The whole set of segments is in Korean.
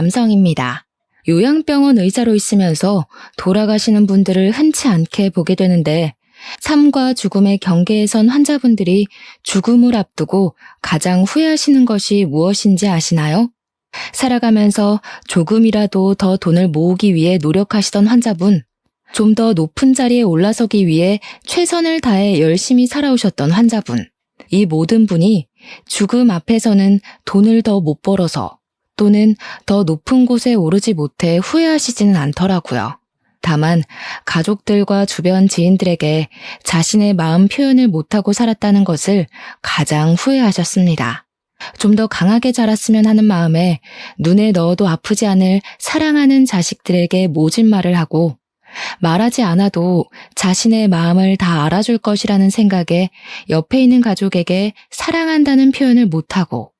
남성입니다. 요양병원 의사로 있으면서 돌아가시는 분들을 흔치 않게 보게 되는데 삶과 죽음의 경계에 선 환자분들이 죽음을 앞두고 가장 후회하시는 것이 무엇인지 아시나요? 살아가면서 조금이라도 더 돈을 모으기 위해 노력하시던 환자분, 좀 더 높은 자리에 올라서기 위해 최선을 다해 열심히 살아오셨던 환자분, 이 모든 분이 죽음 앞에서는 돈을 더 못 벌어서 또는 더 높은 곳에 오르지 못해 후회하시지는 않더라고요. 다만 가족들과 주변 지인들에게 자신의 마음 표현을 못하고 살았다는 것을 가장 후회하셨습니다. 좀 더 강하게 자랐으면 하는 마음에 눈에 넣어도 아프지 않을 사랑하는 자식들에게 모진 말을 하고 말하지 않아도 자신의 마음을 다 알아줄 것이라는 생각에 옆에 있는 가족에게 사랑한다는 표현을 못하고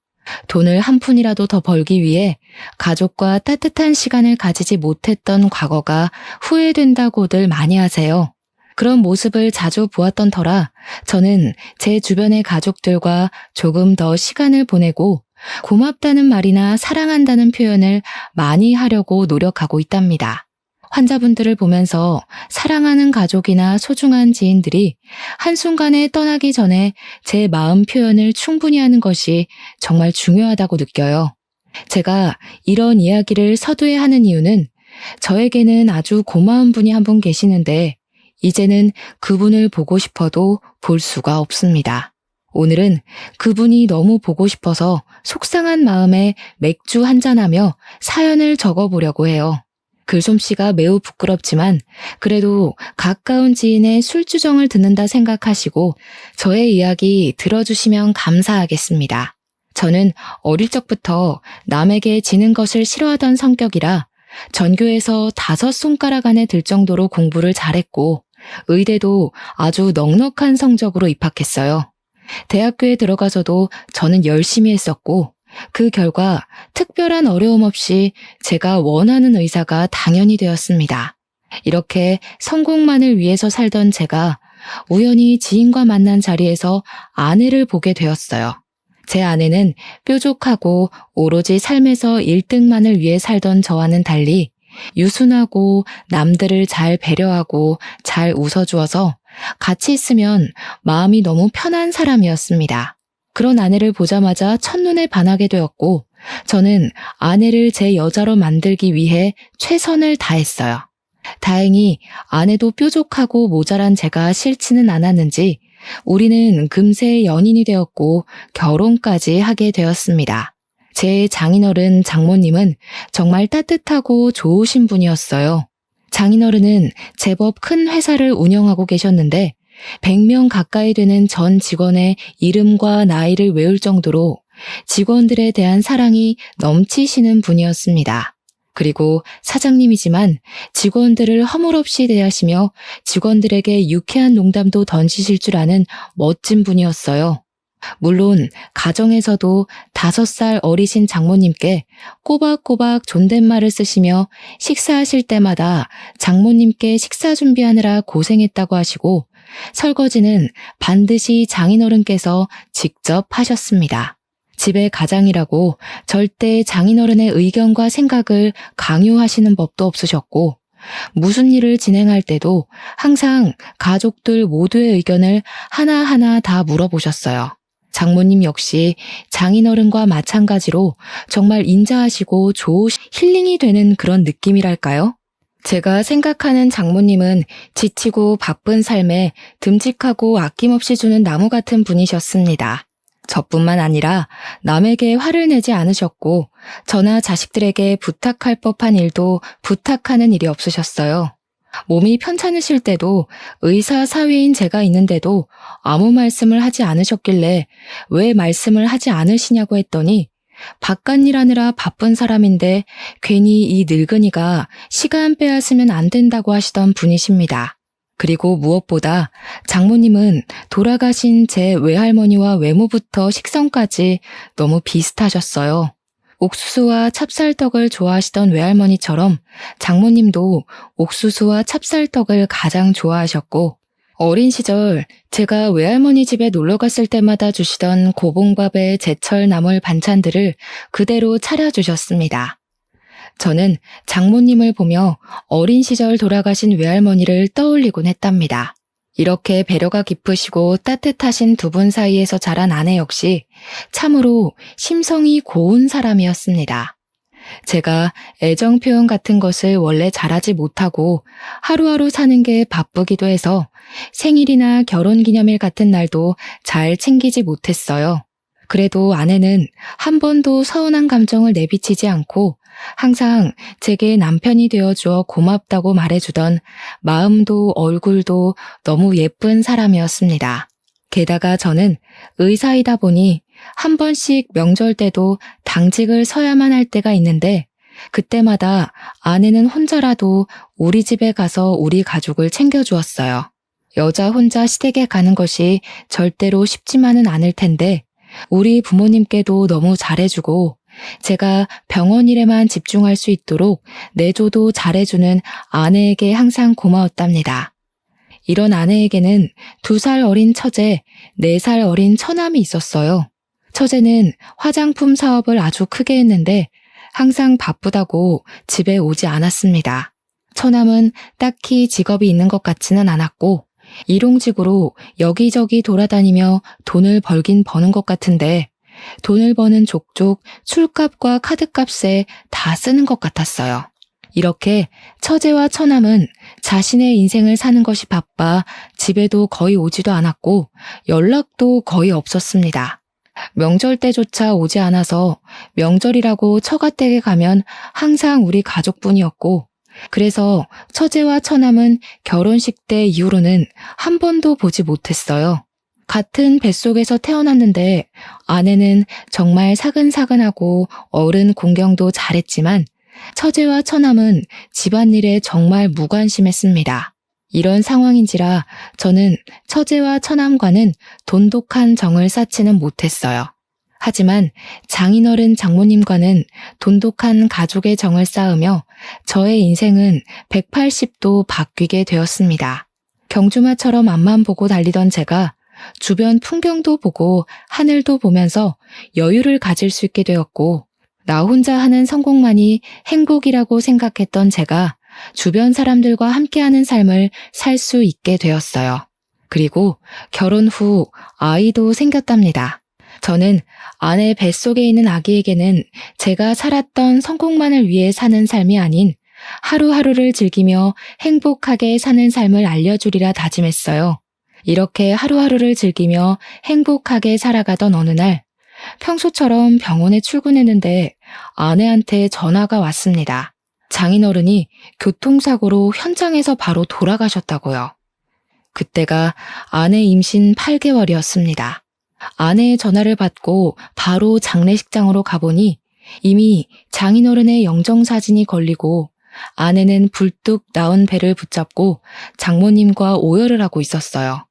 돈을 한 푼이라도 더 벌기 위해 가족과 따뜻한 시간을 가지지 못했던 과거가 후회된다고들 많이 하세요. 그런 모습을 자주 보았던 터라 저는 제 주변의 가족들과 조금 더 시간을 보내고 고맙다는 말이나 사랑한다는 표현을 많이 하려고 노력하고 있답니다. 환자분들을 보면서 사랑하는 가족이나 소중한 지인들이 한순간에 떠나기 전에 제 마음 표현을 충분히 하는 것이 정말 중요하다고 느껴요. 제가 이런 이야기를 서두에 하는 이유는 저에게는 아주 고마운 분이 한 분 계시는데 이제는 그분을 보고 싶어도 볼 수가 없습니다. 오늘은 그분이 너무 보고 싶어서 속상한 마음에 맥주 한잔하며 사연을 적어보려고 해요. 글솜씨가 매우 부끄럽지만 그래도 가까운 지인의 술주정을 듣는다 생각하시고 저의 이야기 들어주시면 감사하겠습니다. 저는 어릴 적부터 남에게 지는 것을 싫어하던 성격이라 전교에서 5손가락 안에 들 정도로 공부를 잘했고 의대도 아주 넉넉한 성적으로 입학했어요. 대학교에 들어가서도 저는 열심히 했었고 그 결과 특별한 어려움 없이 제가 원하는 의사가 당연히 되었습니다. 이렇게 성공만을 위해서 살던 제가 우연히 지인과 만난 자리에서 아내를 보게 되었어요. 제 아내는 뾰족하고 오로지 삶에서 1등만을 위해 살던 저와는 달리 유순하고 남들을 잘 배려하고 잘 웃어주어서 같이 있으면 마음이 너무 편한 사람이었습니다. 그런 아내를 보자마자 첫눈에 반하게 되었고 저는 아내를 제 여자로 만들기 위해 최선을 다했어요. 다행히 아내도 뾰족하고 모자란 제가 싫지는 않았는지 우리는 금세 연인이 되었고 결혼까지 하게 되었습니다. 제 장인어른 장모님은 정말 따뜻하고 좋으신 분이었어요. 장인어른은 제법 큰 회사를 운영하고 계셨는데 100명 가까이 되는 전 직원의 이름과 나이를 외울 정도로 직원들에 대한 사랑이 넘치시는 분이었습니다. 그리고 사장님이지만 직원들을 허물없이 대하시며 직원들에게 유쾌한 농담도 던지실 줄 아는 멋진 분이었어요. 물론 가정에서도 5살 어리신 장모님께 꼬박꼬박 존댓말을 쓰시며 식사하실 때마다 장모님께 식사 준비하느라 고생했다고 하시고 설거지는 반드시 장인어른께서 직접 하셨습니다. 집의 가장이라고 절대 장인어른의 의견과 생각을 강요하시는 법도 없으셨고 무슨 일을 진행할 때도 항상 가족들 모두의 의견을 하나하나 다 물어보셨어요. 장모님 역시 장인어른과 마찬가지로 정말 인자하시고 좋으신 힐링이 되는 그런 느낌이랄까요? 제가 생각하는 장모님은 지치고 바쁜 삶에 듬직하고 아낌없이 주는 나무 같은 분이셨습니다. 저뿐만 아니라 남에게 화를 내지 않으셨고 저나 자식들에게 부탁할 법한 일도 부탁하는 일이 없으셨어요. 몸이 편찮으실 때도 의사 사위인 제가 있는데도 아무 말씀을 하지 않으셨길래 왜 말씀을 하지 않으시냐고 했더니 바깥일 하느라 바쁜 사람인데 괜히 이 늙은이가 시간 빼앗으면 안 된다고 하시던 분이십니다. 그리고 무엇보다 장모님은 돌아가신 제 외할머니와 외모부터 식성까지 너무 비슷하셨어요. 옥수수와 찹쌀떡을 좋아하시던 외할머니처럼 장모님도 옥수수와 찹쌀떡을 가장 좋아하셨고 어린 시절 제가 외할머니 집에 놀러 갔을 때마다 주시던 고봉밥에 제철 나물 반찬들을 그대로 차려주셨습니다. 저는 장모님을 보며 어린 시절 돌아가신 외할머니를 떠올리곤 했답니다. 이렇게 배려가 깊으시고 따뜻하신 두 분 사이에서 자란 아내 역시 참으로 심성이 고운 사람이었습니다. 제가 애정 표현 같은 것을 원래 잘하지 못하고 하루하루 사는 게 바쁘기도 해서 생일이나 결혼기념일 같은 날도 잘 챙기지 못했어요. 그래도 아내는 한 번도 서운한 감정을 내비치지 않고 항상 제게 남편이 되어주어 고맙다고 말해주던 마음도 얼굴도 너무 예쁜 사람이었습니다. 게다가 저는 의사이다 보니 한 번씩 명절 때도 당직을 서야만 할 때가 있는데 그때마다 아내는 혼자라도 우리 집에 가서 우리 가족을 챙겨주었어요. 여자 혼자 시댁에 가는 것이 절대로 쉽지만은 않을 텐데 우리 부모님께도 너무 잘해주고 제가 병원 일에만 집중할 수 있도록 내조도 잘해주는 아내에게 항상 고마웠답니다. 이런 아내에게는 2살 어린 처제, 4살 어린 처남이 있었어요. 처제는 화장품 사업을 아주 크게 했는데 항상 바쁘다고 집에 오지 않았습니다. 처남은 딱히 직업이 있는 것 같지는 않았고 일용직으로 여기저기 돌아다니며 돈을 벌긴 버는 것 같은데 돈을 버는 족족 술값과 카드값에 다 쓰는 것 같았어요. 이렇게 처제와 처남은 자신의 인생을 사는 것이 바빠 집에도 거의 오지도 않았고 연락도 거의 없었습니다. 명절 때조차 오지 않아서 명절이라고 처가댁에 가면 항상 우리 가족뿐이었고 그래서 처제와 처남은 결혼식 때 이후로는 한 번도 보지 못했어요. 같은 뱃속에서 태어났는데 아내는 정말 사근사근하고 어른 공경도 잘했지만 처제와 처남은 집안일에 정말 무관심했습니다. 이런 상황인지라 저는 처제와 처남과는 돈독한 정을 쌓지는 못했어요. 하지만 장인어른 장모님과는 돈독한 가족의 정을 쌓으며 저의 인생은 180도 바뀌게 되었습니다. 경주마처럼 앞만 보고 달리던 제가 주변 풍경도 보고 하늘도 보면서 여유를 가질 수 있게 되었고 나 혼자 하는 성공만이 행복이라고 생각했던 제가 주변 사람들과 함께하는 삶을 살 수 있게 되었어요. 그리고 결혼 후 아이도 생겼답니다. 저는 아내 뱃속에 있는 아기에게는 제가 살았던 성공만을 위해 사는 삶이 아닌 하루하루를 즐기며 행복하게 사는 삶을 알려주리라 다짐했어요. 이렇게 하루하루를 즐기며 행복하게 살아가던 어느 날 평소처럼 병원에 출근했는데 아내한테 전화가 왔습니다. 장인어른이 교통사고로 현장에서 바로 돌아가셨다고요. 그때가 아내 임신 8개월이었습니다. 아내의 전화를 받고 바로 장례식장으로 가보니 이미 장인어른의 영정사진이 걸리고 아내는 불뚝 나온 배를 붙잡고 장모님과 오열을 하고 있었어요.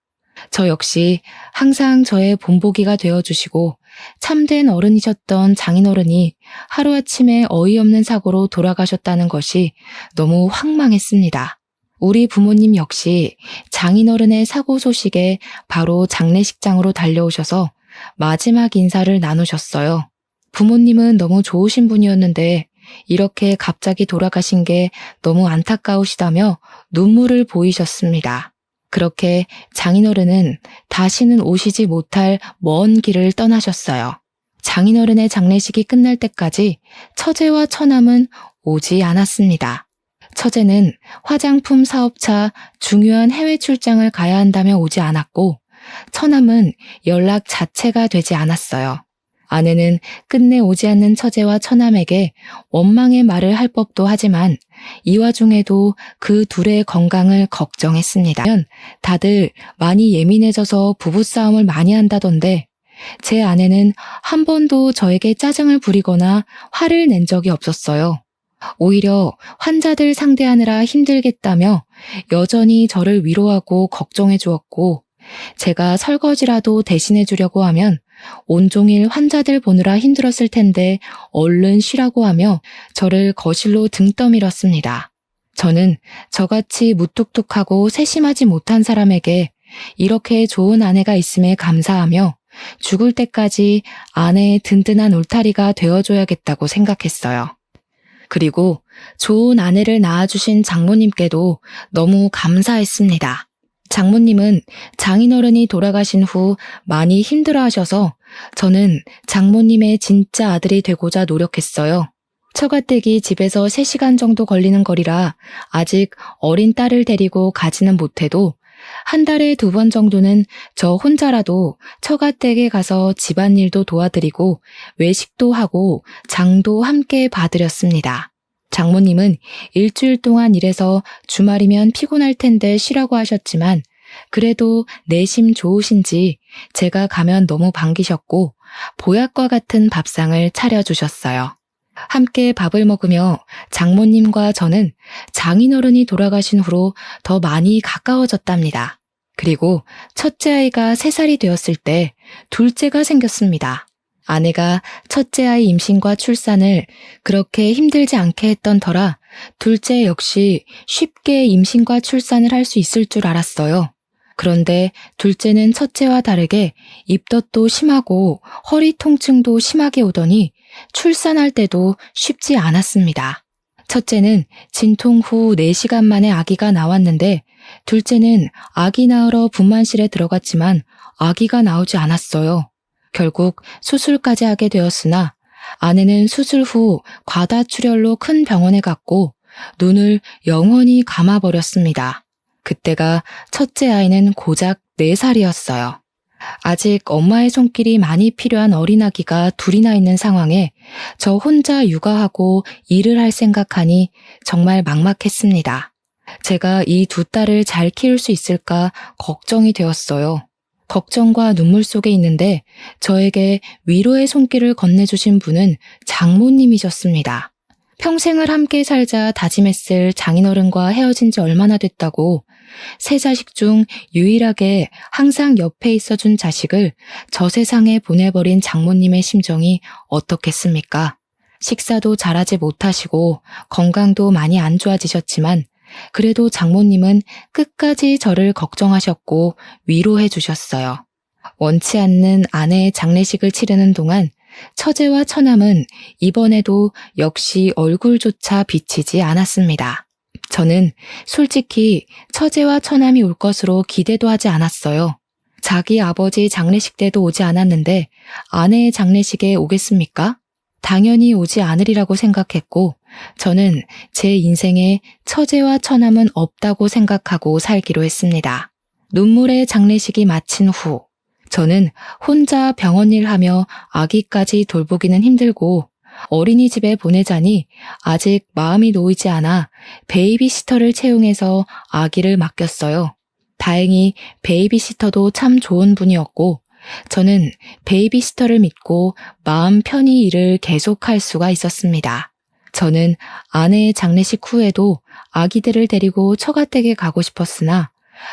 저 역시 항상 저의 본보기가 되어주시고 참된 어른이셨던 장인어른이 하루아침에 어이없는 사고로 돌아가셨다는 것이 너무 황망했습니다. 우리 부모님 역시 장인어른의 사고 소식에 바로 장례식장으로 달려오셔서 마지막 인사를 나누셨어요. 부모님은 너무 좋으신 분이었는데 이렇게 갑자기 돌아가신 게 너무 안타까우시다며 눈물을 보이셨습니다. 그렇게 장인어른은 다시는 오시지 못할 먼 길을 떠나셨어요. 장인어른의 장례식이 끝날 때까지 처제와 처남은 오지 않았습니다. 처제는 화장품 사업차 중요한 해외 출장을 가야 한다며 오지 않았고 처남은 연락 자체가 되지 않았어요. 아내는 끝내 오지 않는 처제와 처남에게 원망의 말을 할 법도 하지만 이 와중에도 그 둘의 건강을 걱정했습니다. 다들 많이 예민해져서 부부싸움을 많이 한다던데 제 아내는 한 번도 저에게 짜증을 부리거나 화를 낸 적이 없었어요. 오히려 환자들 상대하느라 힘들겠다며 여전히 저를 위로하고 걱정해 주었고 제가 설거지라도 대신해 주려고 하면 온종일 환자들 보느라 힘들었을 텐데 얼른 쉬라고 하며 저를 거실로 등 떠밀었습니다. 저는 저같이 무뚝뚝하고 세심하지 못한 사람에게 이렇게 좋은 아내가 있음에 감사하며 죽을 때까지 아내의 든든한 울타리가 되어줘야겠다고 생각했어요. 그리고 좋은 아내를 낳아주신 장모님께도 너무 감사했습니다. 장모님은 장인어른이 돌아가신 후 많이 힘들어하셔서 저는 장모님의 진짜 아들이 되고자 노력했어요. 처가댁이 집에서 3시간 정도 걸리는 거리라 아직 어린 딸을 데리고 가지는 못해도 한 달에 2번 정도는 저 혼자라도 처가댁에 가서 집안일도 도와드리고 외식도 하고 장도 함께 봐드렸습니다. 장모님은 일주일 동안 일해서 주말이면 피곤할 텐데 쉬라고 하셨지만 그래도 내심 좋으신지 제가 가면 너무 반기셨고 보약과 같은 밥상을 차려주셨어요. 함께 밥을 먹으며 장모님과 저는 장인어른이 돌아가신 후로 더 많이 가까워졌답니다. 그리고 첫째 아이가 3살이 되었을 때 둘째가 생겼습니다. 아내가 첫째 아이 임신과 출산을 그렇게 힘들지 않게 했던 터라 둘째 역시 쉽게 임신과 출산을 할 수 있을 줄 알았어요. 그런데 둘째는 첫째와 다르게 입덧도 심하고 허리 통증도 심하게 오더니 출산할 때도 쉽지 않았습니다. 첫째는 진통 후 4시간 만에 아기가 나왔는데 둘째는 아기 낳으러 분만실에 들어갔지만 아기가 나오지 않았어요. 결국 수술까지 하게 되었으나 아내는 수술 후 과다출혈로 큰 병원에 갔고 눈을 영원히 감아버렸습니다. 그때가 첫째 아이는 고작 4살이었어요. 아직 엄마의 손길이 많이 필요한 어린아기가 둘이나 있는 상황에 저 혼자 육아하고 일을 할 생각하니 정말 막막했습니다. 제가 이 2딸을 잘 키울 수 있을까 걱정이 되었어요. 걱정과 눈물 속에 있는데 저에게 위로의 손길을 건네주신 분은 장모님이셨습니다. 평생을 함께 살자 다짐했을 장인어른과 헤어진 지 얼마나 됐다고 3자식 중 유일하게 항상 옆에 있어준 자식을 저 세상에 보내버린 장모님의 심정이 어떻겠습니까? 식사도 잘하지 못하시고 건강도 많이 안 좋아지셨지만 그래도 장모님은 끝까지 저를 걱정하셨고 위로해 주셨어요. 원치 않는 아내의 장례식을 치르는 동안 처제와 처남은 이번에도 역시 얼굴조차 비치지 않았습니다. 저는 솔직히 처제와 처남이 올 것으로 기대도 하지 않았어요. 자기 아버지 장례식 때도 오지 않았는데 아내의 장례식에 오겠습니까? 당연히 오지 않으리라고 생각했고 저는 제 인생에 처제와 처남은 없다고 생각하고 살기로 했습니다. 눈물의 장례식이 마친 후 저는 혼자 병원 일하며 아기까지 돌보기는 힘들고 어린이집에 보내자니 아직 마음이 놓이지 않아 베이비시터를 채용해서 아기를 맡겼어요. 다행히 베이비시터도 참 좋은 분이었고 저는 베이비시터를 믿고 마음 편히 일을 계속할 수가 있었습니다. 저는 아내의 장례식 후에도 아기들을 데리고 처가댁에 가고 싶었으나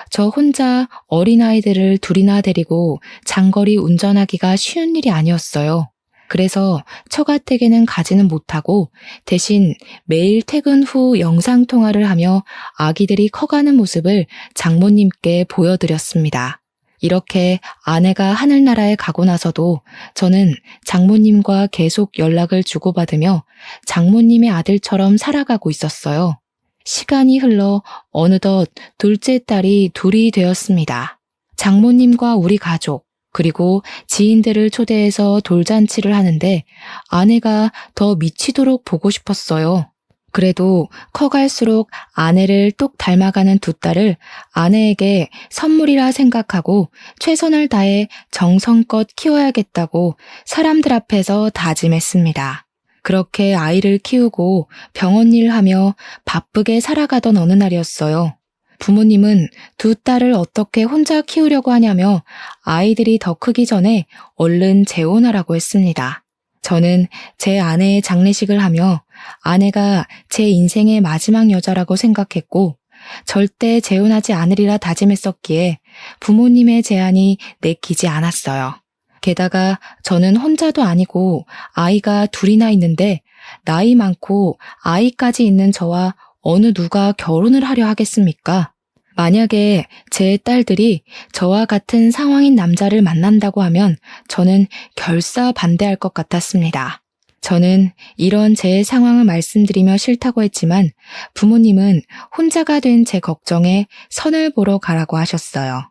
저 혼자 어린아이들을 둘이나 데리고 장거리 운전하기가 쉬운 일이 아니었어요. 그래서 처가댁에는 가지는 못하고 대신 매일 퇴근 후 영상통화를 하며 아기들이 커가는 모습을 장모님께 보여드렸습니다. 이렇게 아내가 하늘나라에 가고 나서도 저는 장모님과 계속 연락을 주고받으며 장모님의 아들처럼 살아가고 있었어요. 시간이 흘러 어느덧 둘째 딸이 둘이 되었습니다. 장모님과 우리 가족, 그리고 지인들을 초대해서 돌잔치를 하는데 아내가 더 미치도록 보고 싶었어요. 그래도 커갈수록 아내를 똑 닮아가는 2딸을 아내에게 선물이라 생각하고 최선을 다해 정성껏 키워야겠다고 사람들 앞에서 다짐했습니다. 그렇게 아이를 키우고 병원 일하며 바쁘게 살아가던 어느 날이었어요. 부모님은 2딸을 어떻게 혼자 키우려고 하냐며 아이들이 더 크기 전에 얼른 재혼하라고 했습니다. 저는 제 아내의 장례식을 하며 아내가 제 인생의 마지막 여자라고 생각했고 절대 재혼하지 않으리라 다짐했었기에 부모님의 제안이 내키지 않았어요. 게다가 저는 혼자도 아니고 아이가 둘이나 있는데 나이 많고 아이까지 있는 저와 어느 누가 결혼을 하려 하겠습니까? 만약에 제 딸들이 저와 같은 상황인 남자를 만난다고 하면 저는 결사 반대할 것 같았습니다. 저는 이런 제 상황을 말씀드리며 싫다고 했지만 부모님은 혼자가 된 제 걱정에 선을 보러 가라고 하셨어요.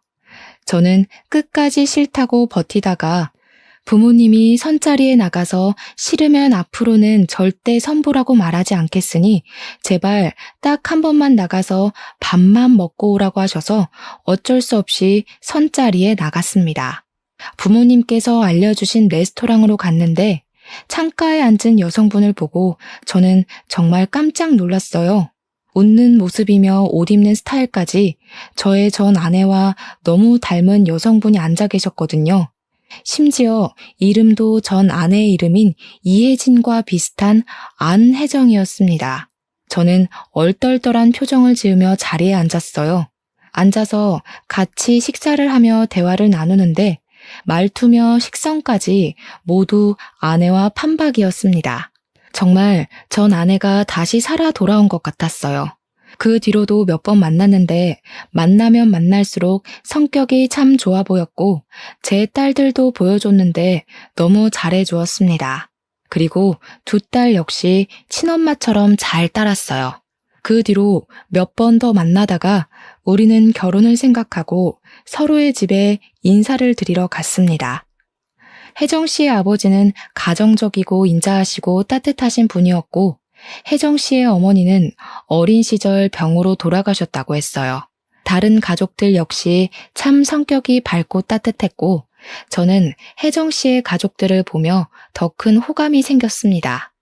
저는 끝까지 싫다고 버티다가 부모님이 선자리에 나가서 싫으면 앞으로는 절대 선보라고 말하지 않겠으니 제발 딱 한 번만 나가서 밥만 먹고 오라고 하셔서 어쩔 수 없이 선자리에 나갔습니다. 부모님께서 알려주신 레스토랑으로 갔는데 창가에 앉은 여성분을 보고 저는 정말 깜짝 놀랐어요. 웃는 모습이며 옷 입는 스타일까지 저의 전 아내와 너무 닮은 여성분이 앉아 계셨거든요. 심지어 이름도 전 아내의 이름인 이혜진과 비슷한 안혜정이었습니다. 저는 얼떨떨한 표정을 지으며 자리에 앉았어요. 앉아서 같이 식사를 하며 대화를 나누는데 말투며 식성까지 모두 아내와 판박이었습니다. 정말 전 아내가 다시 살아 돌아온 것 같았어요. 그 뒤로도 몇 번 만났는데 만나면 만날수록 성격이 참 좋아 보였고 제 딸들도 보여줬는데 너무 잘해주었습니다. 그리고 두 딸 역시 친엄마처럼 잘 따랐어요. 그 뒤로 몇 번 더 만나다가 우리는 결혼을 생각하고 서로의 집에 인사를 드리러 갔습니다. 혜정 씨의 아버지는 가정적이고 인자하시고 따뜻하신 분이었고 혜정 씨의 어머니는 어린 시절 병으로 돌아가셨다고 했어요. 다른 가족들 역시 참 성격이 밝고 따뜻했고 저는 혜정 씨의 가족들을 보며 더 큰 호감이 생겼습니다.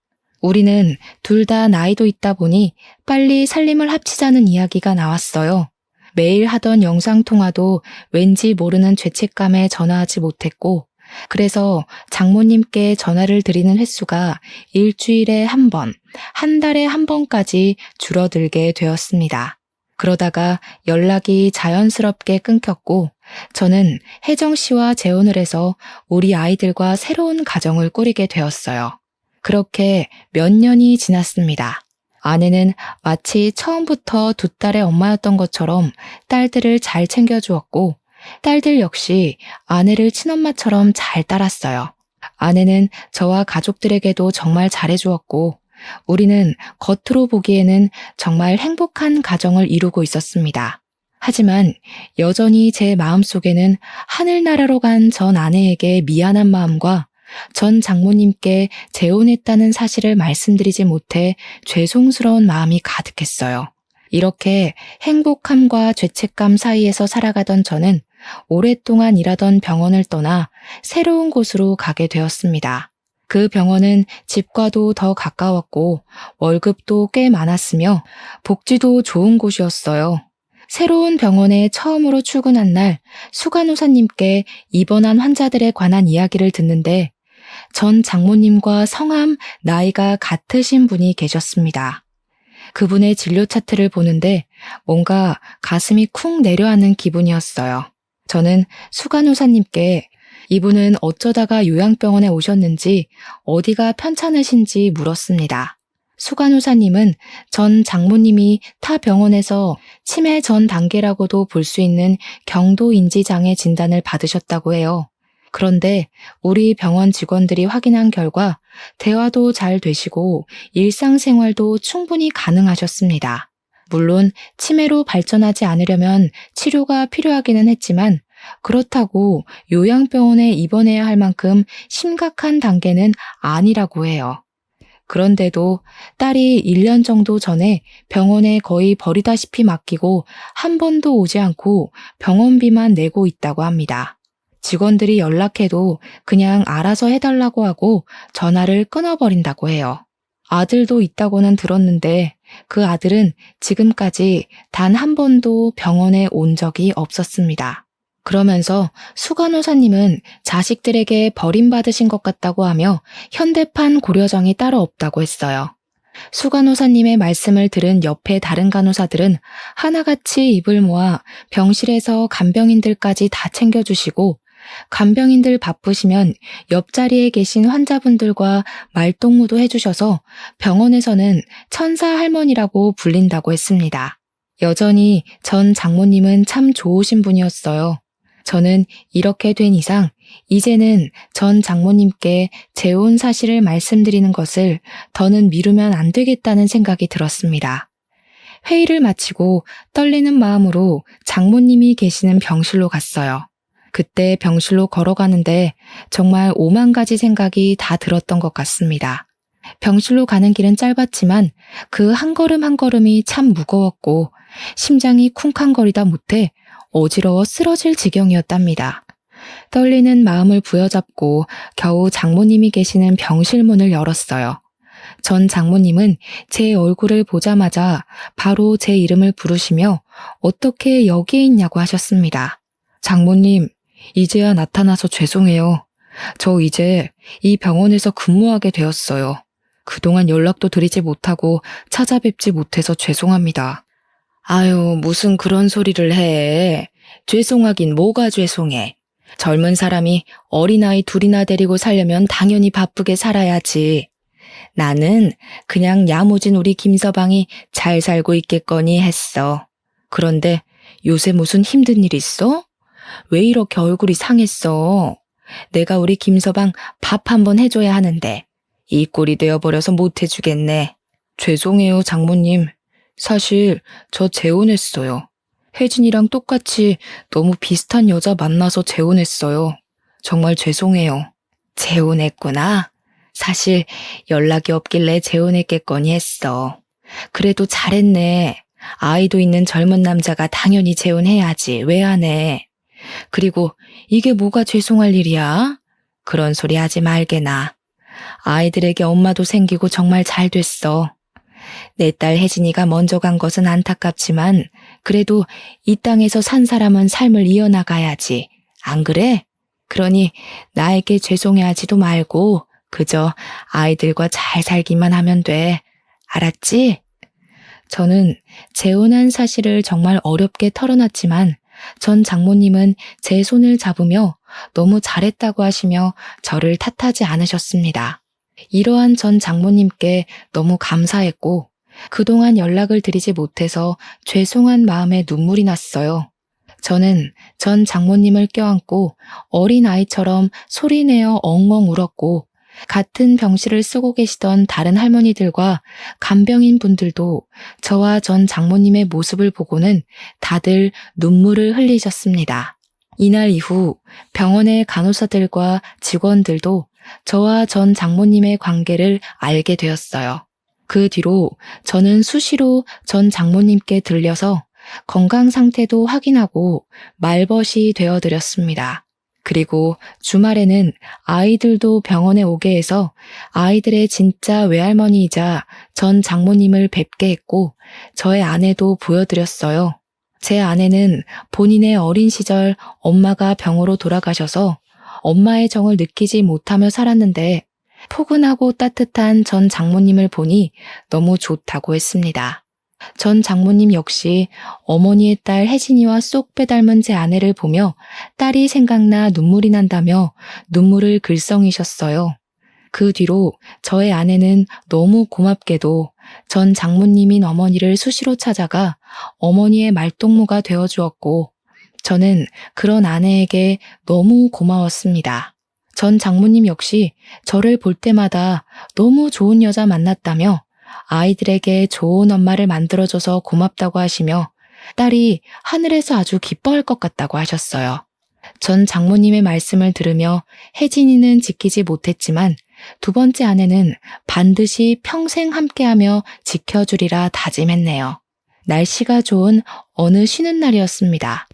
우리는 둘 다 나이도 있다 보니 빨리 살림을 합치자는 이야기가 나왔어요. 매일 하던 영상통화도 왠지 모르는 죄책감에 전화하지 못했고 그래서 장모님께 전화를 드리는 횟수가 일주일에 한 번, 한 달에 한 번까지 줄어들게 되었습니다. 그러다가 연락이 자연스럽게 끊겼고 저는 혜정 씨와 재혼을 해서 우리 아이들과 새로운 가정을 꾸리게 되었어요. 그렇게 몇 년이 지났습니다. 아내는 마치 처음부터 두 딸의 엄마였던 것처럼 딸들을 잘 챙겨주었고 딸들 역시 아내를 친엄마처럼 잘 따랐어요. 아내는 저와 가족들에게도 정말 잘해주었고 우리는 겉으로 보기에는 정말 행복한 가정을 이루고 있었습니다. 하지만 여전히 제 마음속에는 하늘나라로 간 전 아내에게 미안한 마음과 전 장모님께 재혼했다는 사실을 말씀드리지 못해 죄송스러운 마음이 가득했어요. 이렇게 행복함과 죄책감 사이에서 살아가던 저는 오랫동안 일하던 병원을 떠나 새로운 곳으로 가게 되었습니다. 그 병원은 집과도 더 가까웠고 월급도 꽤 많았으며 복지도 좋은 곳이었어요. 새로운 병원에 처음으로 출근한 날 수간호사님께 입원한 환자들에 관한 이야기를 듣는데 전 장모님과 성함, 나이가 같으신 분이 계셨습니다. 그분의 진료 차트를 보는데 뭔가 가슴이 쿵 내려앉는 기분이었어요. 저는 수간호사님께 이분은 어쩌다가 요양병원에 오셨는지 어디가 편찮으신지 물었습니다. 수간호사님은 전 장모님이 타 병원에서 치매 전 단계라고도 볼 수 있는 경도인지장애 진단을 받으셨다고 해요. 그런데 우리 병원 직원들이 확인한 결과 대화도 잘 되시고 일상생활도 충분히 가능하셨습니다. 물론 치매로 발전하지 않으려면 치료가 필요하기는 했지만 그렇다고 요양병원에 입원해야 할 만큼 심각한 단계는 아니라고 해요. 그런데도 딸이 1년 정도 전에 병원에 거의 버리다시피 맡기고 한 번도 오지 않고 병원비만 내고 있다고 합니다. 직원들이 연락해도 그냥 알아서 해달라고 하고 전화를 끊어버린다고 해요. 아들도 있다고는 들었는데 그 아들은 지금까지 단 한 번도 병원에 온 적이 없었습니다. 그러면서 수간호사님은 자식들에게 버림받으신 것 같다고 하며 현대판 고려정이 따로 없다고 했어요. 수간호사님의 말씀을 들은 옆에 다른 간호사들은 하나같이 입을 모아 병실에서 간병인들까지 다 챙겨주시고 간병인들 바쁘시면 옆자리에 계신 환자분들과 말동무도 해주셔서 병원에서는 천사 할머니라고 불린다고 했습니다. 여전히 전 장모님은 참 좋으신 분이었어요. 저는 이렇게 된 이상 이제는 전 장모님께 재혼 사실을 말씀드리는 것을 더는 미루면 안 되겠다는 생각이 들었습니다. 회의를 마치고 떨리는 마음으로 장모님이 계시는 병실로 갔어요. 그때 병실로 걸어가는데 정말 오만 가지 생각이 다 들었던 것 같습니다. 병실로 가는 길은 짧았지만 그 한 걸음 한 걸음이 참 무거웠고 심장이 쿵쾅거리다 못해 어지러워 쓰러질 지경이었답니다. 떨리는 마음을 부여잡고 겨우 장모님이 계시는 병실 문을 열었어요. 전 장모님은 제 얼굴을 보자마자 바로 제 이름을 부르시며 어떻게 여기에 있냐고 하셨습니다. 장모님, 이제야 나타나서 죄송해요. 저 이제 이 병원에서 근무하게 되었어요. 그동안 연락도 드리지 못하고 찾아뵙지 못해서 죄송합니다. 아유, 무슨 그런 소리를 해. 죄송하긴 뭐가 죄송해. 젊은 사람이 어린아이 둘이나 데리고 살려면 당연히 바쁘게 살아야지. 나는 그냥 야무진 우리 김서방이 잘 살고 있겠거니 했어. 그런데 요새 무슨 힘든 일 있어? 왜 이렇게 얼굴이 상했어? 내가 우리 김서방 밥 한번 해줘야 하는데 이 꼴이 되어버려서 못 해주겠네. 죄송해요, 장모님. 사실 저 재혼했어요. 혜진이랑 똑같이 너무 비슷한 여자 만나서 재혼했어요. 정말 죄송해요. 재혼했구나. 사실 연락이 없길래 재혼했겠거니 했어. 그래도 잘했네. 아이도 있는 젊은 남자가 당연히 재혼해야지. 왜 안 해? 그리고 이게 뭐가 죄송할 일이야? 그런 소리 하지 말게나. 아이들에게 엄마도 생기고 정말 잘 됐어. 내 딸 혜진이가 먼저 간 것은 안타깝지만 그래도 이 땅에서 산 사람은 삶을 이어나가야지. 안 그래? 그러니 나에게 죄송해하지도 말고 그저 아이들과 잘 살기만 하면 돼. 알았지? 저는 재혼한 사실을 정말 어렵게 털어놨지만 전 장모님은 제 손을 잡으며 너무 잘했다고 하시며 저를 탓하지 않으셨습니다. 이러한 전 장모님께 너무 감사했고 그동안 연락을 드리지 못해서 죄송한 마음에 눈물이 났어요. 저는 전 장모님을 껴안고 어린아이처럼 소리내어 엉엉 울었고 같은 병실을 쓰고 계시던 다른 할머니들과 간병인 분들도 저와 전 장모님의 모습을 보고는 다들 눈물을 흘리셨습니다. 이날 이후 병원의 간호사들과 직원들도 저와 전 장모님의 관계를 알게 되었어요. 그 뒤로 저는 수시로 전 장모님께 들려서 건강 상태도 확인하고 말벗이 되어드렸습니다. 그리고 주말에는 아이들도 병원에 오게 해서 아이들의 진짜 외할머니이자 전 장모님을 뵙게 했고 저의 아내도 보여드렸어요. 제 아내는 본인의 어린 시절 엄마가 병으로 돌아가셔서 엄마의 정을 느끼지 못하며 살았는데 포근하고 따뜻한 전 장모님을 보니 너무 좋다고 했습니다. 전 장모님 역시 어머니의 딸 혜진이와 쏙 빼닮은 제 아내를 보며 딸이 생각나 눈물이 난다며 눈물을 글썽이셨어요. 그 뒤로 저의 아내는 너무 고맙게도 전 장모님인 어머니를 수시로 찾아가 어머니의 말동무가 되어주었고 저는 그런 아내에게 너무 고마웠습니다. 전 장모님 역시 저를 볼 때마다 너무 좋은 여자 만났다며 아이들에게 좋은 엄마를 만들어줘서 고맙다고 하시며 딸이 하늘에서 아주 기뻐할 것 같다고 하셨어요. 전 장모님의 말씀을 들으며 혜진이는 지키지 못했지만 두 번째 아내는 반드시 평생 함께하며 지켜주리라 다짐했네요. 날씨가 좋은 어느 쉬는 날이었습니다.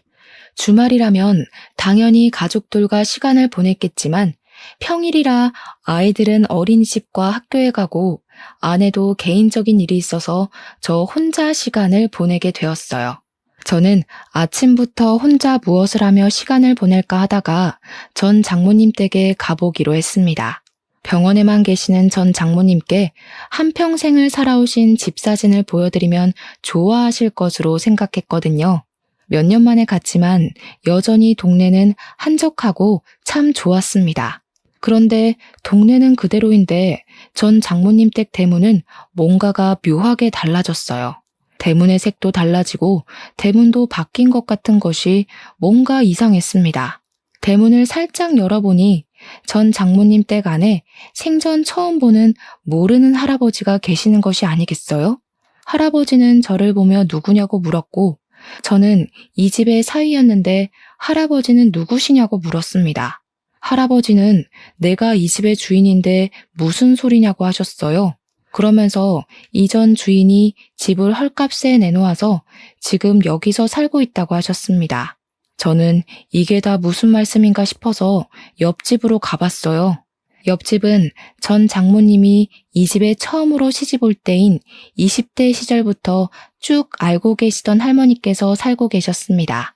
주말이라면 당연히 가족들과 시간을 보냈겠지만 평일이라 아이들은 어린이집과 학교에 가고 아내도 개인적인 일이 있어서 저 혼자 시간을 보내게 되었어요. 저는 아침부터 혼자 무엇을 하며 시간을 보낼까 하다가 전 장모님 댁에 가보기로 했습니다. 병원에만 계시는 전 장모님께 한평생을 살아오신 집 사진을 보여드리면 좋아하실 것으로 생각했거든요. 몇 년 만에 갔지만 여전히 동네는 한적하고 참 좋았습니다. 그런데 동네는 그대로인데 전 장모님 댁 대문은 뭔가가 묘하게 달라졌어요. 대문의 색도 달라지고 대문도 바뀐 것 같은 것이 뭔가 이상했습니다. 대문을 살짝 열어보니 전 장모님 댁 안에 생전 처음 보는 모르는 할아버지가 계시는 것이 아니겠어요? 할아버지는 저를 보며 누구냐고 물었고 저는 이 집의 사위였는데 할아버지는 누구시냐고 물었습니다. 할아버지는 내가 이 집의 주인인데 무슨 소리냐고 하셨어요. 그러면서 이전 주인이 집을 헐값에 내놓아서 지금 여기서 살고 있다고 하셨습니다. 저는 이게 다 무슨 말씀인가 싶어서 옆집으로 가봤어요. 옆집은 전 장모님이 이 집에 처음으로 시집 올 때인 20대 시절부터 쭉 알고 계시던 할머니께서 살고 계셨습니다.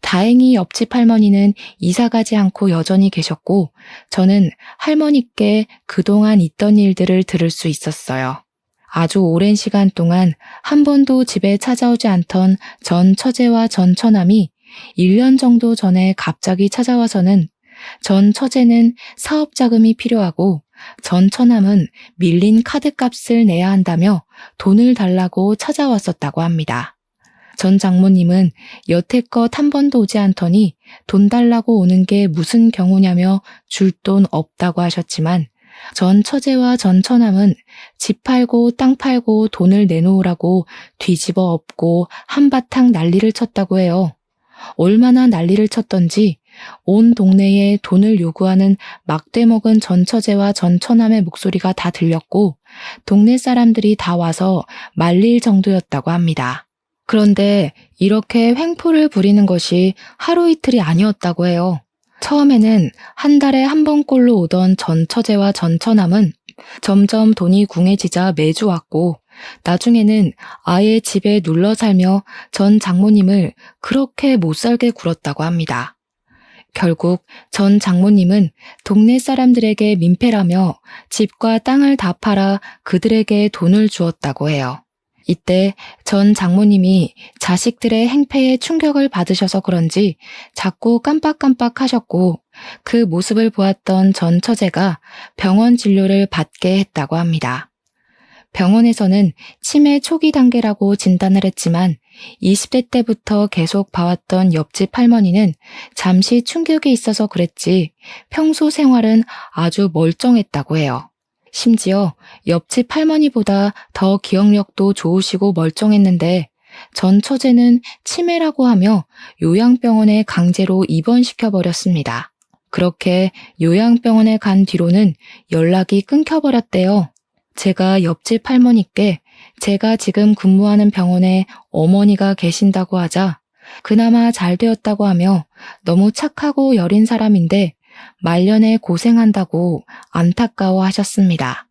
다행히 옆집 할머니는 이사 가지 않고 여전히 계셨고 저는 할머니께 그동안 있던 일들을 들을 수 있었어요. 아주 오랜 시간 동안 한 번도 집에 찾아오지 않던 전 처제와 전 처남이 1년 정도 전에 갑자기 찾아와서는 전 처제는 사업 자금이 필요하고 전 처남은 밀린 카드값을 내야 한다며 돈을 달라고 찾아왔었다고 합니다. 전 장모님은 여태껏 한 번도 오지 않더니 돈 달라고 오는 게 무슨 경우냐며 줄 돈 없다고 하셨지만 전 처제와 전 처남은 집 팔고 땅 팔고 돈을 내놓으라고 뒤집어 엎고 한바탕 난리를 쳤다고 해요. 얼마나 난리를 쳤던지 온 동네에 돈을 요구하는 막대 먹은 전 처제와 전 처남의 목소리가 다 들렸고 동네 사람들이 다 와서 말릴 정도였다고 합니다. 그런데 이렇게 횡포를 부리는 것이 하루 이틀이 아니었다고 해요. 처음에는 한 달에 한 번꼴로 오던 전 처제와 전 처남은 점점 돈이 궁해지자 매주 왔고 나중에는 아예 집에 눌러 살며 전 장모님을 그렇게 못살게 굴었다고 합니다. 결국 전 장모님은 동네 사람들에게 민폐라며 집과 땅을 다 팔아 그들에게 돈을 주었다고 해요. 이때 전 장모님이 자식들의 행패에 충격을 받으셔서 그런지 자꾸 깜빡깜빡 하셨고 그 모습을 보았던 전 처제가 병원 진료를 받게 했다고 합니다. 병원에서는 치매 초기 단계라고 진단을 했지만 20대 때부터 계속 봐왔던 옆집 할머니는 잠시 충격이 있어서 그랬지 평소 생활은 아주 멀쩡했다고 해요. 심지어 옆집 할머니보다 더 기억력도 좋으시고 멀쩡했는데 전 처제는 치매라고 하며 요양병원에 강제로 입원시켜버렸습니다. 그렇게 요양병원에 간 뒤로는 연락이 끊겨버렸대요. 제가 옆집 할머니께 제가 지금 근무하는 병원에 어머니가 계신다고 하자 그나마 잘 되었다고 하며 너무 착하고 여린 사람인데 말년에 고생한다고 안타까워 하셨습니다.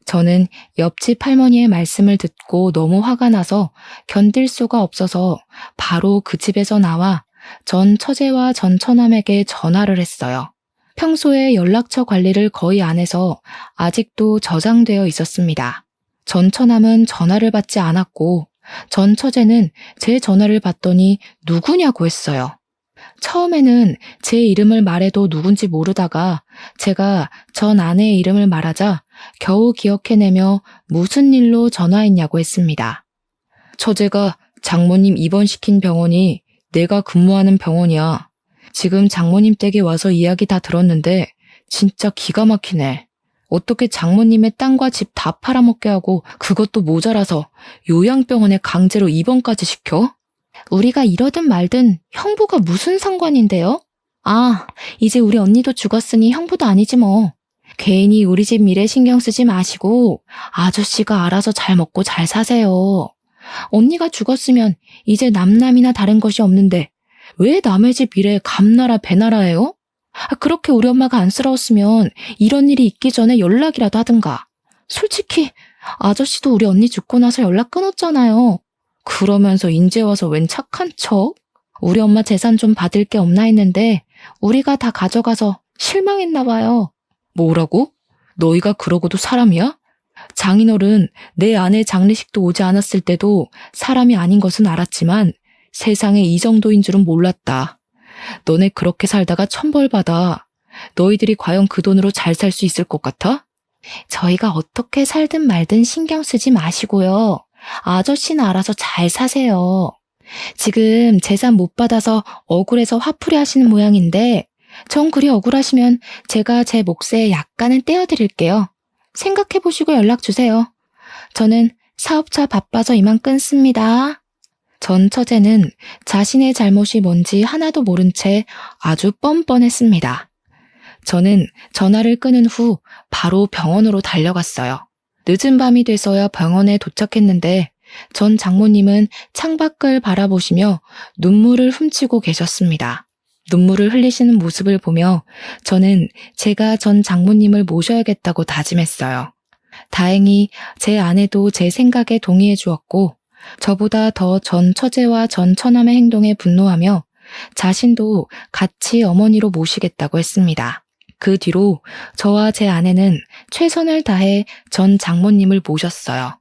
저는 옆집 할머니의 말씀을 듣고 너무 화가 나서 견딜 수가 없어서 바로 그 집에서 나와 전 처제와 전 처남에게 전화를 했어요. 평소에 연락처 관리를 거의 안 해서 아직도 저장되어 있었습니다. 전 처남은 전화를 받지 않았고 전 처제는 제 전화를 받더니 누구냐고 했어요. 처음에는 제 이름을 말해도 누군지 모르다가 제가 전 아내의 이름을 말하자 겨우 기억해내며 무슨 일로 전화했냐고 했습니다. 처제가 장모님 입원시킨 병원이 내가 근무하는 병원이야. 지금 장모님 댁에 와서 이야기 다 들었는데 진짜 기가 막히네. 어떻게 장모님의 땅과 집 다 팔아먹게 하고 그것도 모자라서 요양병원에 강제로 입원까지 시켜? 우리가 이러든 말든 형부가 무슨 상관인데요? 아, 이제 우리 언니도 죽었으니 형부도 아니지 뭐. 괜히 우리 집 미래 신경 쓰지 마시고 아저씨가 알아서 잘 먹고 잘 사세요. 언니가 죽었으면 이제 남남이나 다른 것이 없는데 왜 남의 집 미래에 감나라 배나라예요? 그렇게 우리 엄마가 안쓰러웠으면 이런 일이 있기 전에 연락이라도 하든가. 솔직히 아저씨도 우리 언니 죽고 나서 연락 끊었잖아요. 그러면서 인제 와서 웬 착한 척? 우리 엄마 재산 좀 받을 게 없나 했는데 우리가 다 가져가서 실망했나 봐요. 뭐라고? 너희가 그러고도 사람이야? 장인어른, 내 아내 장례식도 오지 않았을 때도 사람이 아닌 것은 알았지만 세상에 이 정도인 줄은 몰랐다. 너네 그렇게 살다가 천벌받아. 너희들이 과연 그 돈으로 잘 살 수 있을 것 같아? 저희가 어떻게 살든 말든 신경 쓰지 마시고요. 아저씨는 알아서 잘 사세요. 지금 재산 못 받아서 억울해서 화풀이 하시는 모양인데 정 그리 억울하시면 제가 제 몫에 약간은 떼어드릴게요. 생각해보시고 연락 주세요. 저는 사업차 바빠서 이만 끊습니다. 전 처제는 자신의 잘못이 뭔지 하나도 모른 채 아주 뻔뻔했습니다. 저는 전화를 끊은 후 바로 병원으로 달려갔어요. 늦은 밤이 돼서야 병원에 도착했는데 전 장모님은 창밖을 바라보시며 눈물을 훔치고 계셨습니다. 눈물을 흘리시는 모습을 보며 저는 제가 전 장모님을 모셔야겠다고 다짐했어요. 다행히 제 아내도 제 생각에 동의해 주었고 저보다 더 전 처제와 전 처남의 행동에 분노하며 자신도 같이 어머니로 모시겠다고 했습니다. 그 뒤로 저와 제 아내는 최선을 다해 전 장모님을 모셨어요.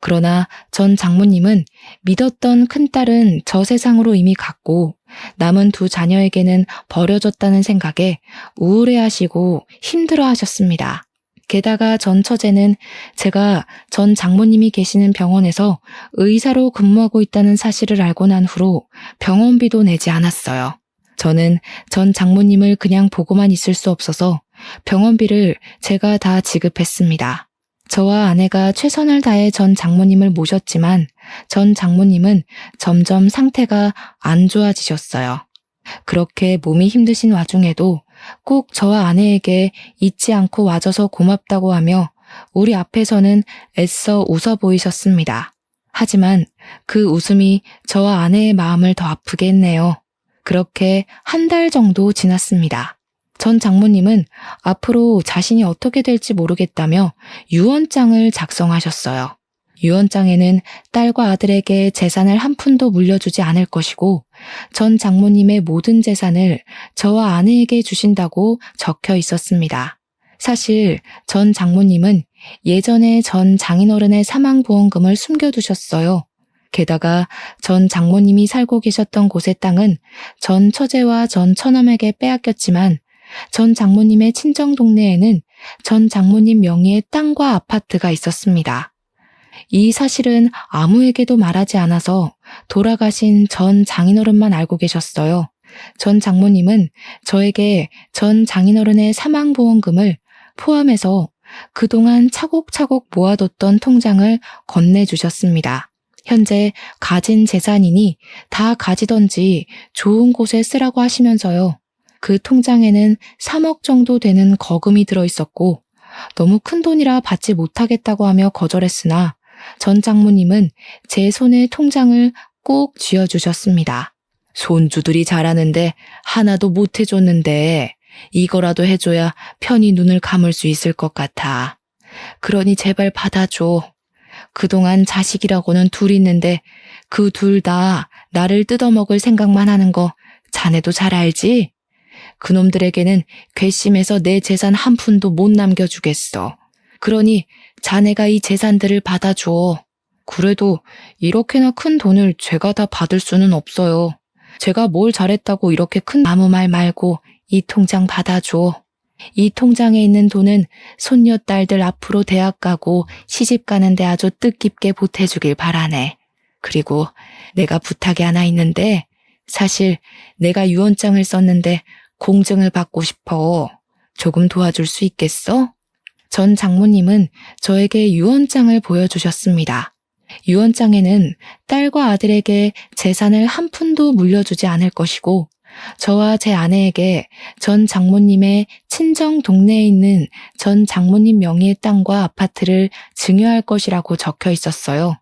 그러나 전 장모님은 믿었던 큰딸은 저 세상으로 이미 갔고 남은 두 자녀에게는 버려졌다는 생각에 우울해하시고 힘들어하셨습니다. 게다가 전 처제는 제가 전 장모님이 계시는 병원에서 의사로 근무하고 있다는 사실을 알고 난 후로 병원비도 내지 않았어요. 저는 전 장모님을 그냥 보고만 있을 수 없어서 병원비를 제가 다 지급했습니다. 저와 아내가 최선을 다해 전 장모님을 모셨지만 전 장모님은 점점 상태가 안 좋아지셨어요. 그렇게 몸이 힘드신 와중에도 꼭 저와 아내에게 잊지 않고 와줘서 고맙다고 하며 우리 앞에서는 애써 웃어 보이셨습니다. 하지만 그 웃음이 저와 아내의 마음을 더 아프게 했네요. 그렇게 한 달 정도 지났습니다. 전 장모님은 앞으로 자신이 어떻게 될지 모르겠다며 유언장을 작성하셨어요. 유언장에는 딸과 아들에게 재산을 한 푼도 물려주지 않을 것이고 전 장모님의 모든 재산을 저와 아내에게 주신다고 적혀 있었습니다. 사실 전 장모님은 예전에 전 장인어른의 사망보험금을 숨겨두셨어요. 게다가 전 장모님이 살고 계셨던 곳의 땅은 전 처제와 전 처남에게 빼앗겼지만 전 장모님의 친정 동네에는 전 장모님 명의의 땅과 아파트가 있었습니다. 이 사실은 아무에게도 말하지 않아서 돌아가신 전 장인어른만 알고 계셨어요. 전 장모님은 저에게 전 장인어른의 사망보험금을 포함해서 그동안 차곡차곡 모아뒀던 통장을 건네주셨습니다. 현재 가진 재산이니 다 가지던지 좋은 곳에 쓰라고 하시면서요. 그 통장에는 3억 정도 되는 거금이 들어있었고 너무 큰 돈이라 받지 못하겠다고 하며 거절했으나 전 장모님은 제 손에 통장을 꼭 쥐어주셨습니다. 손주들이 잘하는데 하나도 못 해줬는데 이거라도 해줘야 편히 눈을 감을 수 있을 것 같아. 그러니 제발 받아줘. 그동안 자식이라고는 둘 있는데 그 둘 다 나를 뜯어먹을 생각만 하는 거 자네도 잘 알지? 그놈들에게는 괘씸해서 내 재산 한 푼도 못 남겨주겠어. 그러니 자네가 이 재산들을 받아줘. 그래도 이렇게나 큰 돈을 제가 다 받을 수는 없어요. 제가 뭘 잘했다고 이렇게 큰 아무 말 말고 이 통장 받아줘. 이 통장에 있는 돈은 손녀딸들 앞으로 대학 가고 시집 가는데 아주 뜻깊게 보태주길 바라네. 그리고 내가 부탁이 하나 있는데 사실 내가 유언장을 썼는데 공증을 받고 싶어. 조금 도와줄 수 있겠어? 전 장모님은 저에게 유언장을 보여주셨습니다. 유언장에는 딸과 아들에게 재산을 한 푼도 물려주지 않을 것이고 저와 제 아내에게 전 장모님의 친정 동네에 있는 전 장모님 명의의 땅과 아파트를 증여할 것이라고 적혀 있었어요.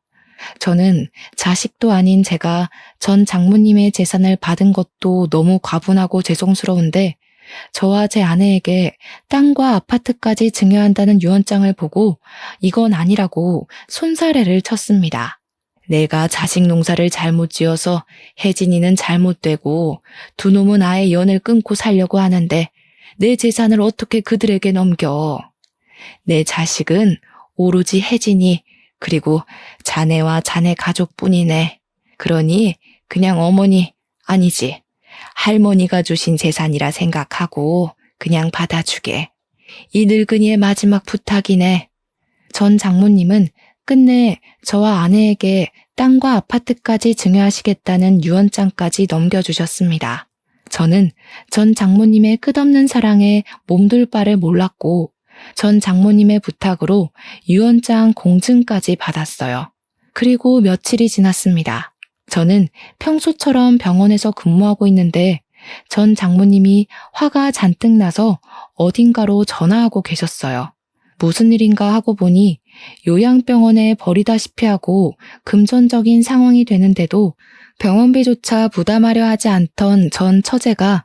저는 자식도 아닌 제가 전 장모님의 재산을 받은 것도 너무 과분하고 죄송스러운데 저와 제 아내에게 땅과 아파트까지 증여한다는 유언장을 보고 이건 아니라고 손사래를 쳤습니다. 내가 자식 농사를 잘못 지어서 혜진이는 잘못되고 두 놈은 아예 연을 끊고 살려고 하는데 내 재산을 어떻게 그들에게 넘겨. 내 자식은 오로지 혜진이 그리고 자네와 자네 가족뿐이네. 그러니 그냥 어머니 아니지 할머니가 주신 재산이라 생각하고 그냥 받아주게. 이 늙은이의 마지막 부탁이네. 전 장모님은 끝내 저와 아내에게 땅과 아파트까지 증여하시겠다는 유언장까지 넘겨주셨습니다. 저는 전 장모님의 끝없는 사랑에 몸둘 바를 몰랐고 전 장모님의 부탁으로 유언장 공증까지 받았어요. 그리고 며칠이 지났습니다. 저는 평소처럼 병원에서 근무하고 있는데 전 장모님이 화가 잔뜩 나서 어딘가로 전화하고 계셨어요. 무슨 일인가 하고 보니 요양병원에 버리다시피 하고 금전적인 상황이 되는데도 병원비조차 부담하려 하지 않던 전 처제가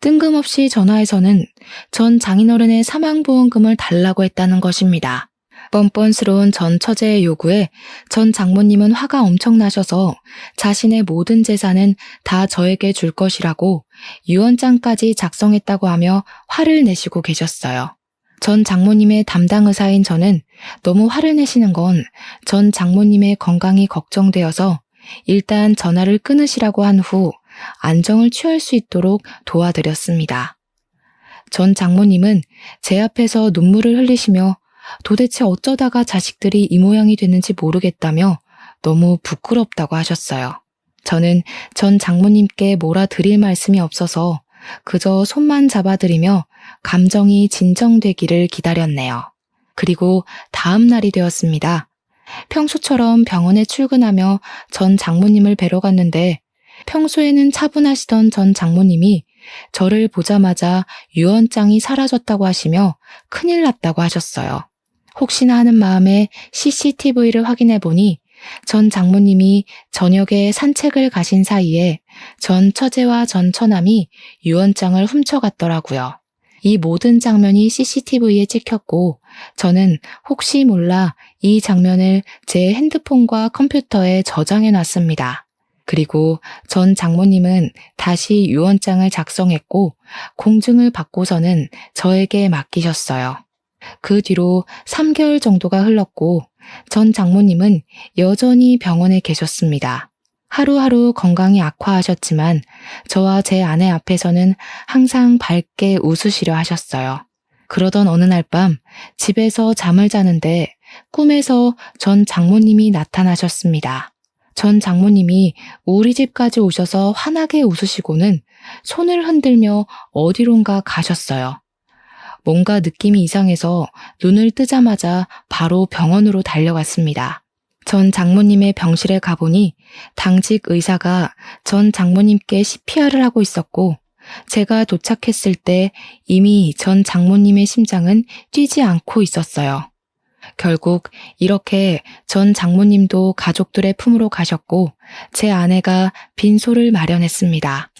뜬금없이 전화해서는 전 장인어른의 사망보험금을 달라고 했다는 것입니다. 뻔뻔스러운 전 처제의 요구에 전 장모님은 화가 엄청나셔서 자신의 모든 재산은 다 저에게 줄 것이라고 유언장까지 작성했다고 하며 화를 내시고 계셨어요. 전 장모님의 담당 의사인 저는 너무 화를 내시는 건 전 장모님의 건강이 걱정되어서 일단 전화를 끊으시라고 한 후 안정을 취할 수 있도록 도와드렸습니다. 전 장모님은 제 앞에서 눈물을 흘리시며 도대체 어쩌다가 자식들이 이 모양이 됐는지 모르겠다며 너무 부끄럽다고 하셨어요. 저는 전 장모님께 뭐라 드릴 말씀이 없어서 그저 손만 잡아드리며 감정이 진정되기를 기다렸네요. 그리고 다음 날이 되었습니다. 평소처럼 병원에 출근하며 전 장모님을 뵈러 갔는데 평소에는 차분하시던 전 장모님이 저를 보자마자 유언장이 사라졌다고 하시며 큰일 났다고 하셨어요. 혹시나 하는 마음에 CCTV를 확인해 보니 전 장모님이 저녁에 산책을 가신 사이에 전 처제와 전 처남이 유언장을 훔쳐갔더라고요. 이 모든 장면이 CCTV에 찍혔고 저는 혹시 몰라 이 장면을 제 핸드폰과 컴퓨터에 저장해 놨습니다. 그리고 전 장모님은 다시 유언장을 작성했고 공증을 받고서는 저에게 맡기셨어요. 그 뒤로 3개월 정도가 흘렀고 전 장모님은 여전히 병원에 계셨습니다. 하루하루 건강이 악화하셨지만 저와 제 아내 앞에서는 항상 밝게 웃으시려 하셨어요. 그러던 어느 날 밤 집에서 잠을 자는데 꿈에서 전 장모님이 나타나셨습니다. 전 장모님이 우리 집까지 오셔서 환하게 웃으시고는 손을 흔들며 어디론가 가셨어요. 뭔가 느낌이 이상해서 눈을 뜨자마자 바로 병원으로 달려갔습니다. 전 장모님의 병실에 가보니 당직 의사가 전 장모님께 CPR을 하고 있었고 제가 도착했을 때 이미 전 장모님의 심장은 뛰지 않고 있었어요. 결국 이렇게 전 장모님도 가족들의 품으로 가셨고 제 아내가 빈소를 마련했습니다.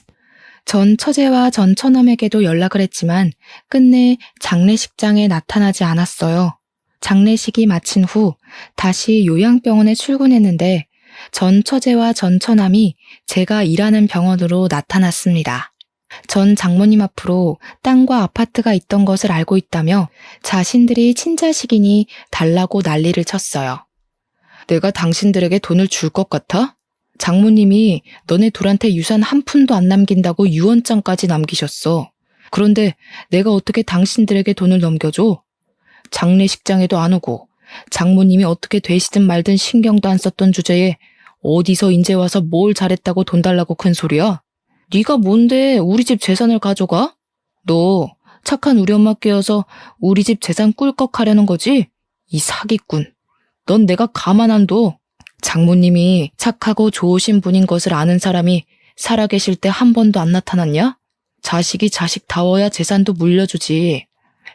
전 처제와 전 처남에게도 연락을 했지만 끝내 장례식장에 나타나지 않았어요. 장례식이 마친 후 다시 요양병원에 출근했는데 전 처제와 전 처남이 제가 일하는 병원으로 나타났습니다. 전 장모님 앞으로 땅과 아파트가 있던 것을 알고 있다며 자신들이 친자식이니 달라고 난리를 쳤어요. 내가 당신들에게 돈을 줄 것 같아? 장모님이 너네 둘한테 유산 한 푼도 안 남긴다고 유언장까지 남기셨어. 그런데 내가 어떻게 당신들에게 돈을 넘겨줘? 장례식장에도 안 오고 장모님이 어떻게 되시든 말든 신경도 안 썼던 주제에 어디서 인제 와서 뭘 잘했다고 돈 달라고 큰 소리야? 네가 뭔데 우리 집 재산을 가져가? 너 착한 우리 엄마 깨어서 우리 집 재산 꿀꺽하려는 거지? 이 사기꾼. 넌 내가 가만 안 둬. 장모님이 착하고 좋으신 분인 것을 아는 사람이 살아계실 때 한 번도 안 나타났냐? 자식이 자식다워야 재산도 물려주지.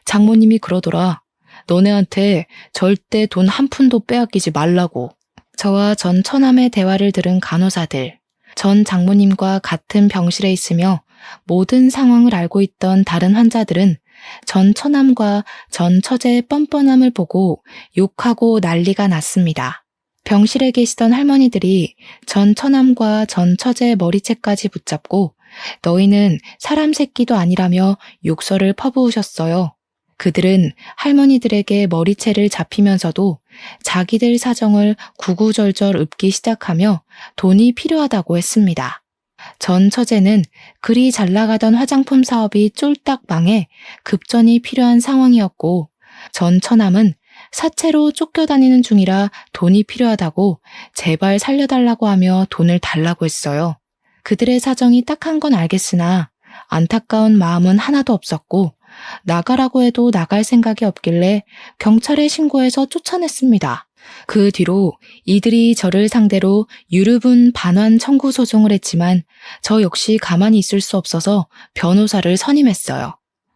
장모님이 그러더라. 너네한테 절대 돈 한 푼도 빼앗기지 말라고. 저와 전 처남의 대화를 들은 간호사들, 전 장모님과 같은 병실에 있으며 모든 상황을 알고 있던 다른 환자들은 전 처남과 전 처제의 뻔뻔함을 보고 욕하고 난리가 났습니다. 병실에 계시던 할머니들이 전 처남과 전 처제의 머리채까지 붙잡고 너희는 사람 새끼도 아니라며 욕설을 퍼부으셨어요. 그들은 할머니들에게 머리채를 잡히면서도 자기들 사정을 구구절절 읊기 시작하며 돈이 필요하다고 했습니다. 전 처제는 그리 잘 나가던 화장품 사업이 쫄딱 망해 급전이 필요한 상황이었고 전 처남은 사채로 쫓겨다니는 중이라 돈이 필요하다고 제발 살려달라고 하며 돈을 달라고 했어요. 그들의 사정이 딱한 건 알겠으나 안타까운 마음은 하나도 없었고 나가라고 해도 나갈 생각이 없길래 경찰에 신고해서 쫓아냈습니다. 그 뒤로 이들이 저를 상대로 유류분 반환 청구 소송을 했지만 저 역시 가만히 있을 수 없어서 변호사를 선임했어요.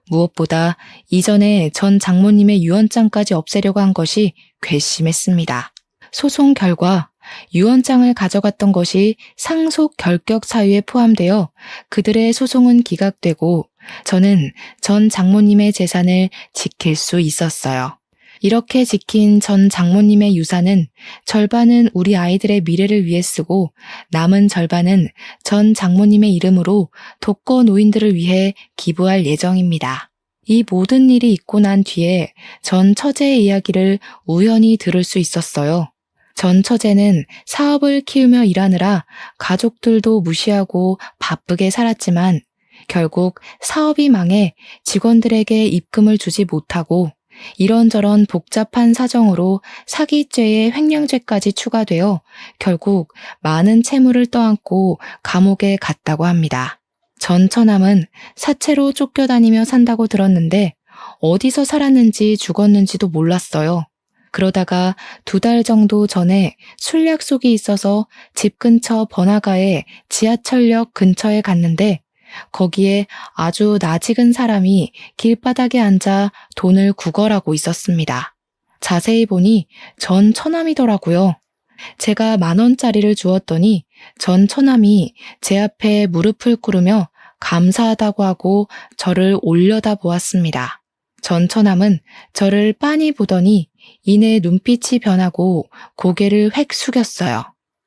무엇보다 이전에 전 장모님의 유언장까지 없애려고 한 것이 괘씸했습니다. 소송 결과 유언장을 가져갔던 것이 상속 결격 사유에 포함되어 그들의 소송은 기각되고 저는 전 장모님의 재산을 지킬 수 있었어요. 이렇게 지킨 전 장모님의 유산은 절반은 우리 아이들의 미래를 위해 쓰고 남은 절반은 전 장모님의 이름으로 독거 노인들을 위해 기부할 예정입니다. 이 모든 일이 있고 난 뒤에 전 처제의 이야기를 우연히 들을 수 있었어요. 전 처제는 사업을 키우며 일하느라 가족들도 무시하고 바쁘게 살았지만 결국 사업이 망해 직원들에게 입금을 주지 못하고 이런저런 복잡한 사정으로 사기죄에 횡령죄까지 추가되어 결국 많은 채무를 떠안고 감옥에 갔다고 합니다. 전 처남은 사채로 쫓겨다니며 산다고 들었는데 어디서 살았는지 죽었는지도 몰랐어요. 그러다가 2달 정도 전에 술 약속이 있어서 집 근처 번화가의 지하철역 근처에 갔는데 거기에 아주 낯익은 사람이 길바닥에 앉아 돈을 구걸하고 있었습니다. 자세히 보니 전 처남이더라고요. 제가 10,000원짜리를 주었더니 전 처남이 제 앞에 무릎을 꿇으며 감사하다고 하고 저를 올려다 보았습니다. 전 처남은 저를 빤히 보더니 이내 눈빛이 변하고 고개를 획 숙였어요.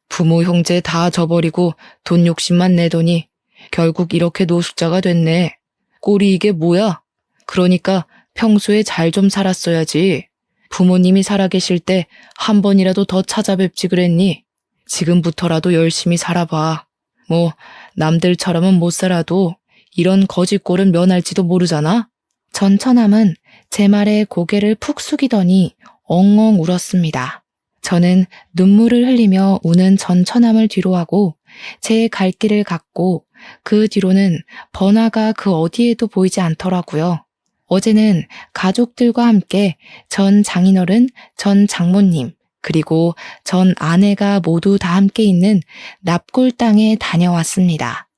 부모 형제 다 저버리고 돈 욕심만 내더니 결국 이렇게 노숙자가 됐네. 꼴이 이게 뭐야? 그러니까 평소에 잘 좀 살았어야지. 부모님이 살아계실 때 한 번이라도 더 찾아뵙지 그랬니? 지금부터라도 열심히 살아봐. 뭐 남들처럼은 못 살아도 이런 거지 꼴은 면할지도 모르잖아. 전 처남은 제 말에 고개를 푹 숙이더니 엉엉 울었습니다. 저는 눈물을 흘리며 우는 전 처남을 뒤로하고 제 갈 길을 갔고 그 뒤로는 번화가 그 어디에도 보이지 않더라고요. 어제는 가족들과 함께 전 장인어른, 전 장모님, 그리고 전 아내가 모두 다 함께 있는 납골 땅에 다녀왔습니다.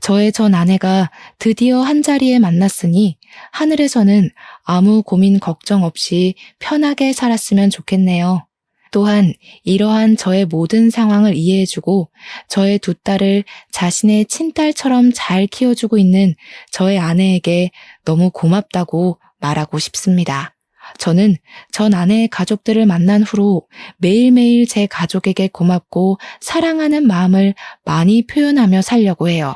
저의 전 아내가 드디어 한자리에 만났으니 하늘에서는 아무 고민 걱정 없이 편하게 살았으면 좋겠네요. 또한 이러한 저의 모든 상황을 이해해주고 저의 2딸을 자신의 친딸처럼 잘 키워주고 있는 저의 아내에게 너무 고맙다고 말하고 싶습니다. 저는 전 아내의 가족들을 만난 후로 매일매일 제 가족에게 고맙고 사랑하는 마음을 많이 표현하며 살려고 해요.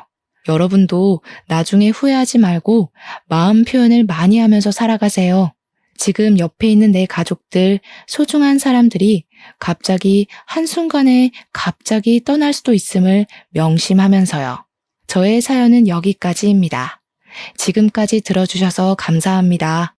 여러분도 나중에 후회하지 말고 마음 표현을 많이 하면서 살아가세요. 지금 옆에 있는 내 가족들, 소중한 사람들이 갑자기 한순간에 갑자기 떠날 수도 있음을 명심하면서요. 저의 사연은 여기까지입니다. 지금까지 들어주셔서 감사합니다.